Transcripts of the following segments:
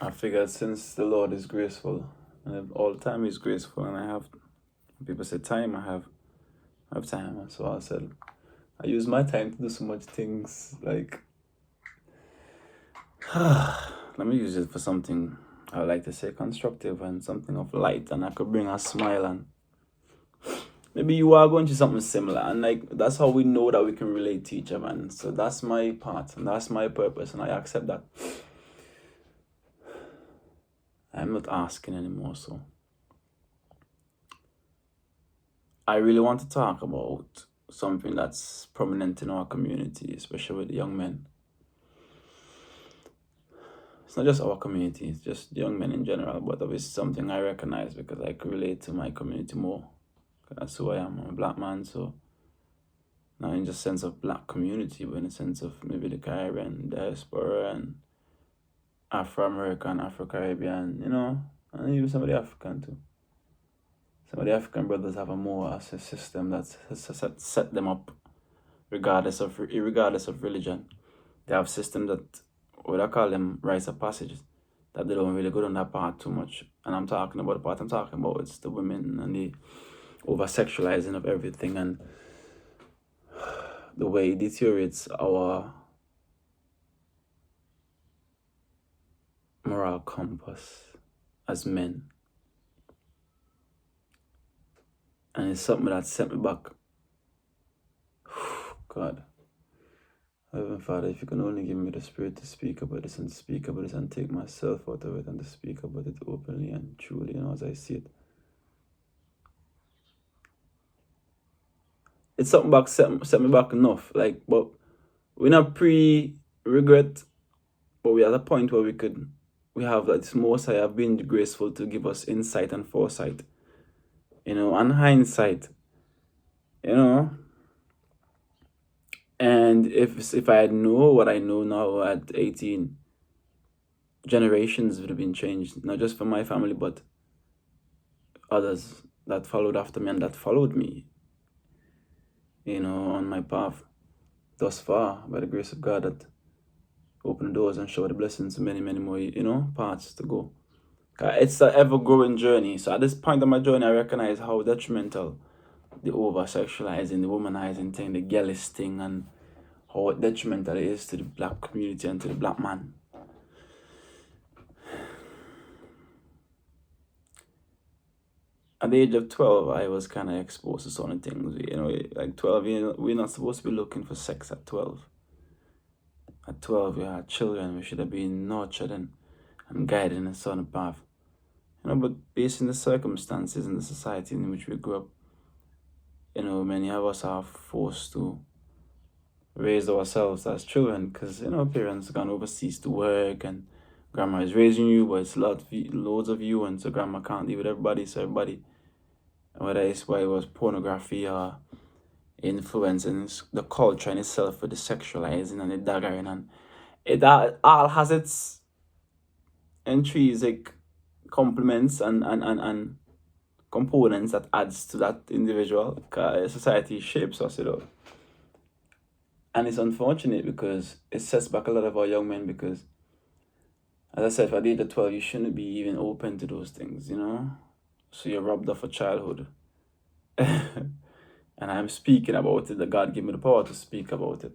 I figured since the Lord is graceful, and all the time He's graceful, and I have people say time, I have time. So I said I use my time to do so much things. Like let me use it for something I would like to say constructive and something of light, and I could bring a smile and maybe you are going through something similar, and like that's how we know that we can relate to each other. And so that's my part, and that's my purpose, and I accept that. I'm not asking anymore. So I really want to talk about something that's prominent in our community, especially with young men. It's not just our community, it's just young men in general, but obviously something I recognize because I can relate to my community more. That's who I am. I'm a black man, so not in just sense of black community, but in the sense of maybe the Caribbean diaspora and Afro American, Afro Caribbean, and even some of the African too. Some of the African brothers have a more as a system that's set them up regardless of religion. They have systems that what I call them rites of passage that they don't really go down that part too much. And I'm talking about the part I'm talking about it's the women and the over sexualizing of everything and the way it deteriorates our moral compass as men. And it's something that sent me back. God. Heavenly Father, if you can only give me the spirit to speak about this and speak about this and take myself out of it and to speak about it openly and truly, as I see it. It's something back set me back enough. Like, but we're not pre-regret, but we're at a point where we have that most I have been graceful to give us insight and foresight, and hindsight, you know. And if I had know what I know now at 18, generations would have been changed, not just for my family, but others that followed after me and that followed me, on my path thus far by the grace of God that opened doors and showed the blessings to many, many more, paths to go. It's an ever growing journey. So at this point of my journey, I recognize how detrimental the over sexualizing, the womanizing thing, the girlish thing, and how detrimental it is to the black community and to the black man. At the age of 12, I was kind of exposed to certain things. Like 12, we're not supposed to be looking for sex at 12. At 12, we are children. We should have been nurtured and guided in a certain path. But based on the circumstances and the society in which we grew up, many of us are forced to raise ourselves as children because, parents gone overseas to work and grandma is raising you, but it's loads of you, and so grandma can't live with everybody, so everybody, whether it's why it was pornography or influencing the culture in itself with the sexualizing and the daggering, and it all has its intrinsic complements and components that adds to that individual. Society shapes us, and it's unfortunate because it sets back a lot of our young men because, as I said, for the age of 12, you shouldn't be even open to those things, So you're robbed of a childhood. And I'm speaking about it, that God gave me the power to speak about it.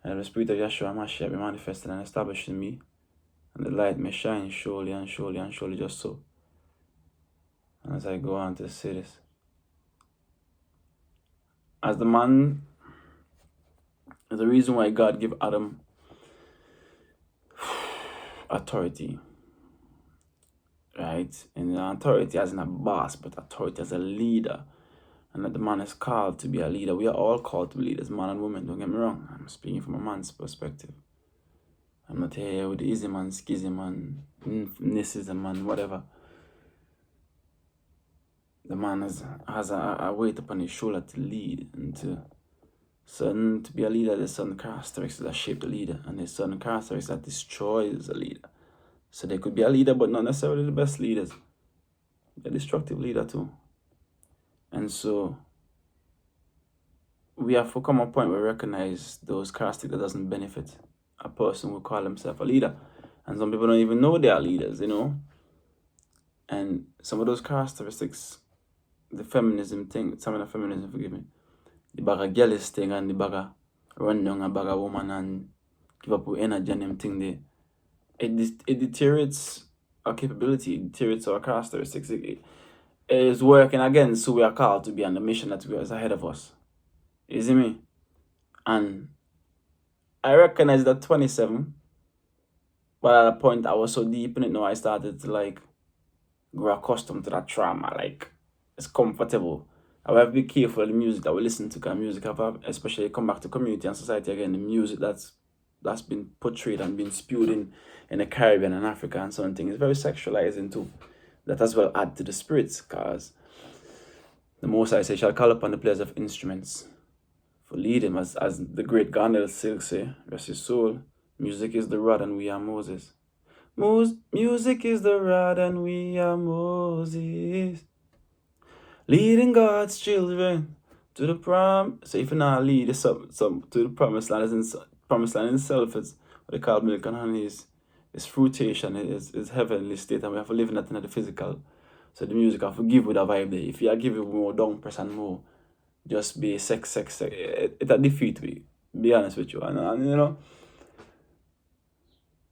And the Spirit of Yeshua Mashiach be manifested and established in me. And the light may shine surely and surely and surely just so. And as I go on to say this, as the man, the reason why God gave Adam authority, right? And authority as in a boss, but authority as a leader. And that the man is called to be a leader. We are all called to be leaders, man and woman, don't get me wrong. I'm speaking from a man's perspective. I'm not here with the easy man, skizzy man, nisism man, whatever. The man has a weight upon his shoulder to lead and to be a leader. There's certain characteristics that shape the leader, and there's certain characteristics that destroys a leader. So they could be a leader, but not necessarily the best leaders. A destructive leader too. And so we have to come a point where we recognize those characteristics that doesn't benefit a person who call himself a leader. And some people don't even know they are leaders, you know. And some of those characteristics, the feminism thing, some of the feminism, forgive me, the bag of jealous thing and the bag of run down a bag of woman and give up with energy and them thing there, it deteriorates our capability, it deteriorates our characteristics. It is working against who we are called to be on the mission that is ahead of us. You see me? And I recognize that 27, but at a point I was so deep in it now I started to like grow accustomed to that trauma. Like it's comfortable. I will have to be careful of the music that we listen to, because music have especially come back to community and society again, the music that's been portrayed and been spewed in the Caribbean and Africa and something is very sexualizing too. That as well add to the spirits, because the Most High say shall call upon the players of instruments for lead him, as the great Gandel Silk say, rest his soul. Music is the rod and we are Moses. Music is the rod and we are Moses. Leading God's children to the so if you not lead some to the promised land, promised land itself is what they call milk and honey, is fruitation, is heavenly state, and we have to live in that in the physical. So the music have to give with a vibe there. If you are giving more down press and more just be sex, it a defeat we, be honest with you. And you know.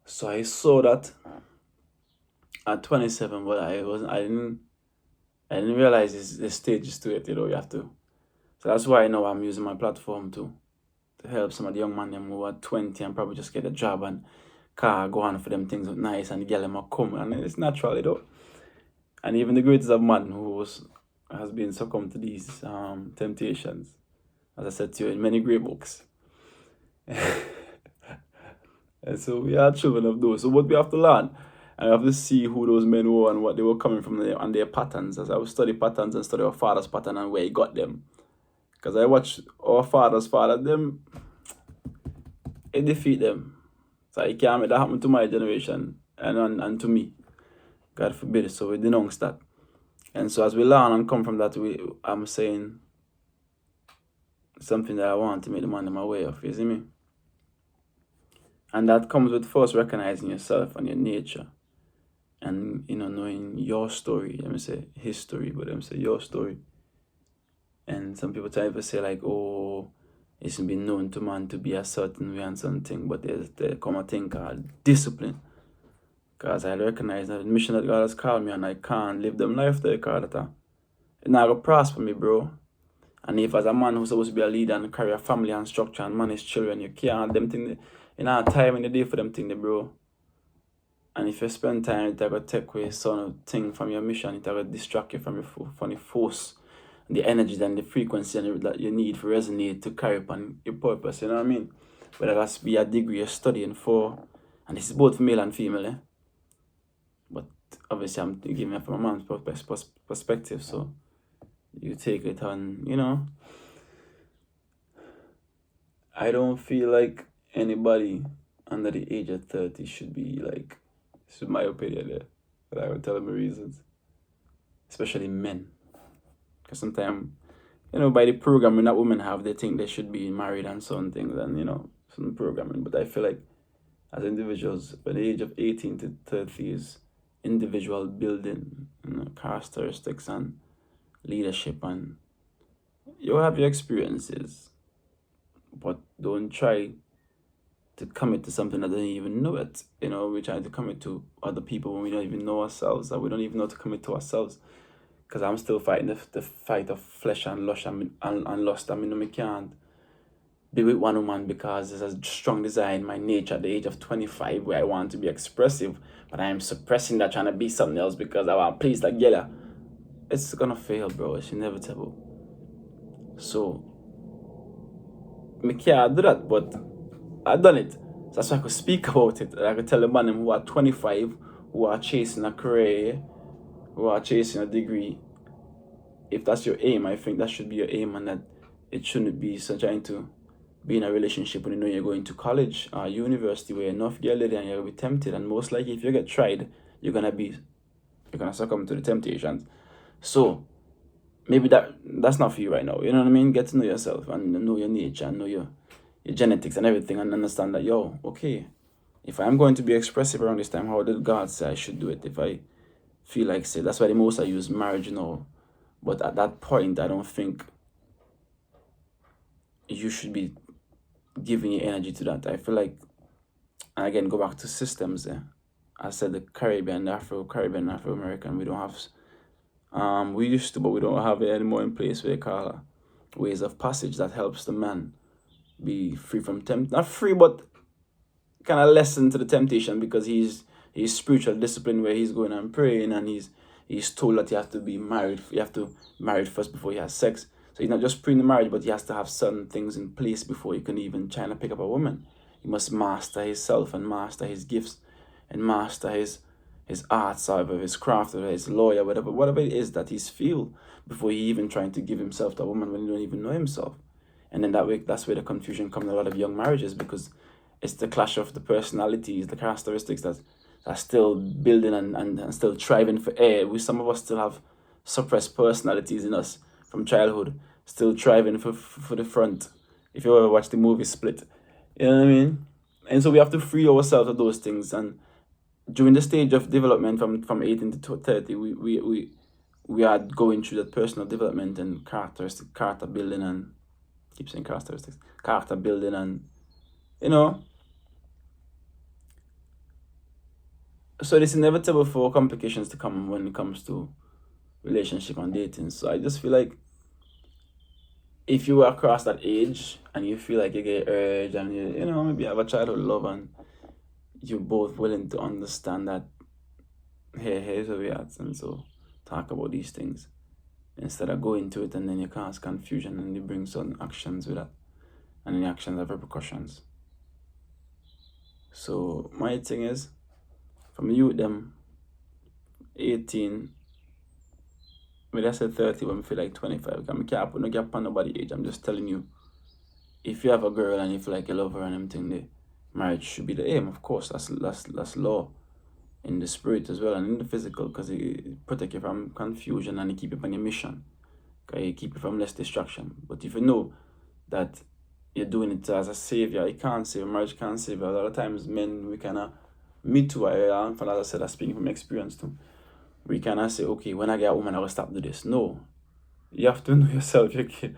So I saw that at 27, but I didn't realize the stages to it, you know, you have to. So that's why now I'm using my platform to help some of the young men them who are 20 and probably just get a job and car go on for them things look nice and the girl them come, and it's natural, you know. And even the greatest of man who has been succumbed to these temptations, as I said to you, in many great books. And so we are children of those. So what we have to learn, and we have to see who those men were and what they were coming from there, and their patterns. As I would study patterns and study our father's pattern and where he got them. Because I watch our father's father, them, it defeat them. So I can't make that happen to my generation and to me. God forbid. So we denounce that. And so as we learn and come from that, I'm saying something that I want to make the man in my way of, you see me? And that comes with first recognizing yourself and your nature. And, you know, knowing your story. Let me say history, but let me say your story. And some people try to say like, oh, it's been known to man to be a certain way and something, but there come a thing called discipline. Because I recognize that the mission that God has called me and I can't live them life there, because it's not going to prosper me, bro. And if as a man who's supposed to be a leader and carry a family and structure and manage children, you can't them thing, you know, time in the day for them thing, bro. And if you spend time, it's going to take away some thing from your mission, it's going to distract you from the force, the energy and the frequency that you need for resonate to carry upon your purpose, you know what I mean? Whether that's be a degree you're studying for, and this is both male and female, eh? But obviously I'm giving it from a man's perspective, so you take it on, you know. I don't feel like anybody under the age of 30 should be like, this is my opinion there, but I will tell them the reasons. Especially men. Because sometimes, you know, by the programming that women have, they think they should be married and certain things and, you know, some programming. But I feel like as individuals, by the age of 18 to 30 is individual building, you know, characteristics and leadership, and you'll have your experiences, but don't try to commit to something that doesn't even know it. You know, we try to commit to other people when we don't even know ourselves, and we don't even know to commit to ourselves. Because I'm still fighting the fight of flesh and lust and lust. I mean, I can't be with one woman because there's a strong desire in my nature at the age of 25 where I want to be expressive, but I am suppressing that, trying to be something else because I want to please that girl. It's gonna fail, bro. It's inevitable. So, I can't do that, but I've done it. So that's why I could speak about it. I could tell the man who are 25, who are chasing a career, who are chasing a degree. If that's your aim, I think that should be your aim, and that it shouldn't be so trying to be in a relationship when you know you're going to college or university where enough girl lady and you're gonna be tempted, and most likely if you get tried, you're gonna succumb to the temptations. So maybe that's not for you right now. You know what I mean? Get to know yourself and know your nature and know your genetics and everything, and understand that okay, If I'm going to be expressive around this time, how did God say I should do it? If I feel like, say, that's why the most I use marriage, But at that point, I don't think you should be giving your energy to that. I feel like, and again, go back to systems there. I said the Caribbean, the Afro-Caribbean, Afro-American, we don't have, we used to, but we don't have it anymore in place where they call ways of passage that helps the man be free from not free, but kind of lessen to the temptation because he's spiritual discipline where he's going and praying and he's told that he has to be married. You have to marry first before he has sex. So he's not just praying the marriage, but he has to have certain things in place before he can even try to pick up a woman. He must master himself and master his gifts and master his arts, or his craft, or his lawyer, whatever it is that he's feel before he even trying to give himself to a woman when he don't even know himself. And then that's where the confusion comes in a lot of young marriages, because it's the clash of the personalities, the characteristics that are still building and still thriving for air. Some of us still have suppressed personalities in us from childhood, still thriving for the front. If you ever watch the movie Split, you know what I mean? And so we have to free ourselves of those things. And during the stage of development from 18 to 30, we are going through that personal development and character building, and keep saying character building, and so it's inevitable for complications to come when it comes to relationship and dating. So I just feel like if you are across that age and you feel like you get urged and maybe you have a childhood love and you're both willing to understand that, hey, here's where we're at, and so talk about these things instead of going into it and then you cause confusion and you bring certain actions with that, and then the actions have repercussions. So my thing is, from you them 18, maybe I said 30 when I feel like 25, because I can't put no gap on nobody age. I'm just telling you, if you have a girl and you feel like you love her and everything, the marriage should be the aim. Of course, that's law in the spirit as well and in the physical, because it protect you from confusion and it keep you on your mission. Okay, it keep you from less distraction. But if you know that you're doing it as a savior, it can't save. Marriage can't save. A lot of times men, we kind of, me too, as I said, I'm speaking from experience too. We cannot say, okay, when I get a woman, I will stop do this. No. You have to know yourself. You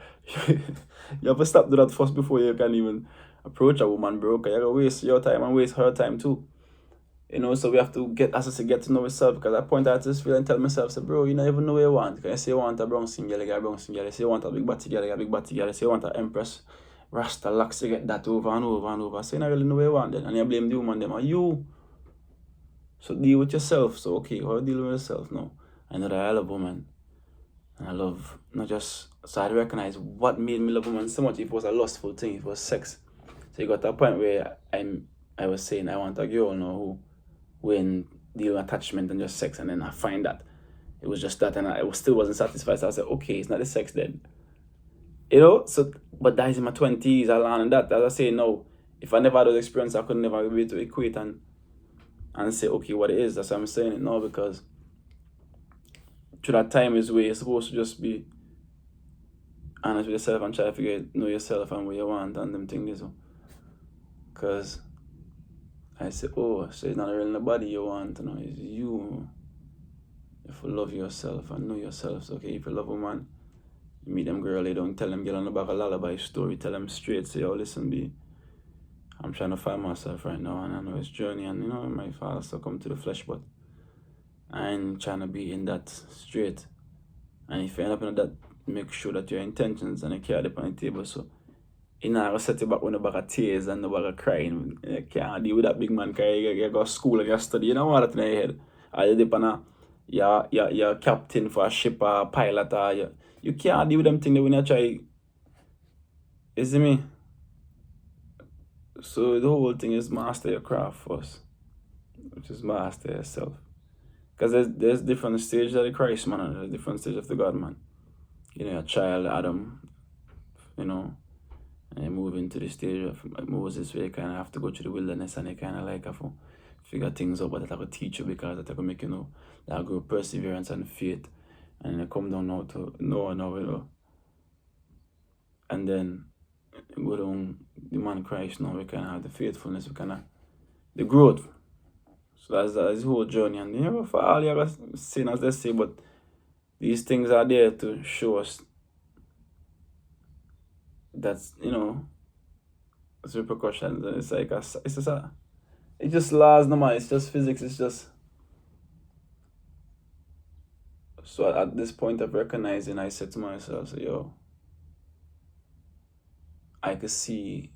have to stop do that first before you can even approach a woman, bro. Because you're going to waste your time and waste her time too. So we have to get to know yourself. Because at that point, I just feel and tell myself, say, bro, you don't even know what you want. Because you say you want a brown skin girl, you get a brown skin girl. You say you want a big body girl, you get a big body girl. You say you want an empress, rasta locks, you get that over and over and over. So you don't really know what you want then. And you blame the woman, them are you. So deal with yourself. So okay, how do you deal with yourself now? I know that I love women. And I love not just, so I recognize what made me love women so much. If it was a lustful thing, it was sex. So you got to a point where I was saying I want a girl now who in deal with attachment and just sex, and then I find that it was just that, and I still wasn't satisfied. So I said, okay, it's not the sex then. So but that is in my 20s, I learned that. As I say, no, if I never had those experience, I could never be able to equate and say, okay, what it is. That's why I'm saying it now, because through that time is where you're supposed to just be honest with yourself and try to know yourself and what you want and them things. Because I say, oh, so it's not really nobody you want, it's you. You have to love yourself and know yourself. So, okay, if you love a man, you meet them girl, you don't tell them, get on the back a lullaby story, tell them straight, say, oh, listen, B, I'm trying to find myself right now, and I know it's journey, and my father still come to the flesh, but I ain't trying to be in that straight. And if you end up in that, make sure that your intentions and you carry it on the table. So you know, I set you back when the back of tears and the back of crying. You can't deal with that big man, because you go to school and you study. You don't want that in your head. Or you dip on you're captain for a ship or a pilot, or you can't deal with them things when you try. You see me? So the whole thing is master your craft first, which is master yourself. Because there's different stages of the Christ, man, and there's different stages of the God, man. A child, Adam, and you move into the stage of Moses, where you kind of have to go through the wilderness and you kind of like have to figure things out, but that I could teach you, because that I could make you that grow perseverance and faith. And then you come down now to Noah, and then go down the man Christ now, we kind of have the faithfulness, we kind of the growth. So that's the whole journey. And you never fall, you ever sin, as they say, but these things are there to show us that's, it's repercussions. And it's like, it's just it's just laws, no man. It's just physics. It's just, so at this point of recognizing, I said to myself, so, yo, I could see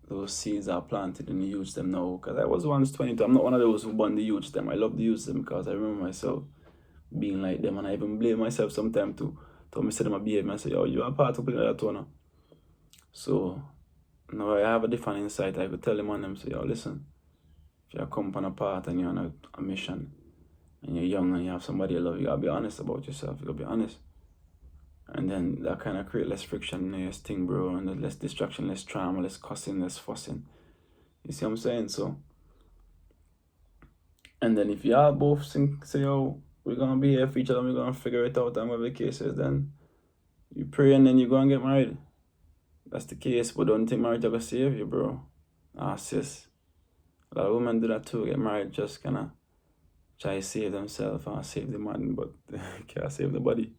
those seeds are planted in the youth them now. Because I was once 22. I'm not one of those who born the youth them. I love the youth them because I remember myself being like them. And I even blame myself sometimes to me say them a behavior and say, yo, you are part of playing that one. So now I have a different insight. I could tell them on them, say, yo, listen, if you come on a path and you're on a mission and you're young and you have somebody you love, you gotta be honest about yourself. You gotta be honest. And then that kind of create less friction, less thing, bro, and less distraction, less trauma, less cussing, less fussing. You see what I'm saying? So, and then if y'all both say, yo, we're gonna be here for each other, we're gonna figure it out, and whatever the case is, then you pray and then you go and get married. That's the case, but don't think marriage ever save you, bro. Sis. A lot of women do that too, get married, just kind of try to save themselves and save the man, but can't save the body.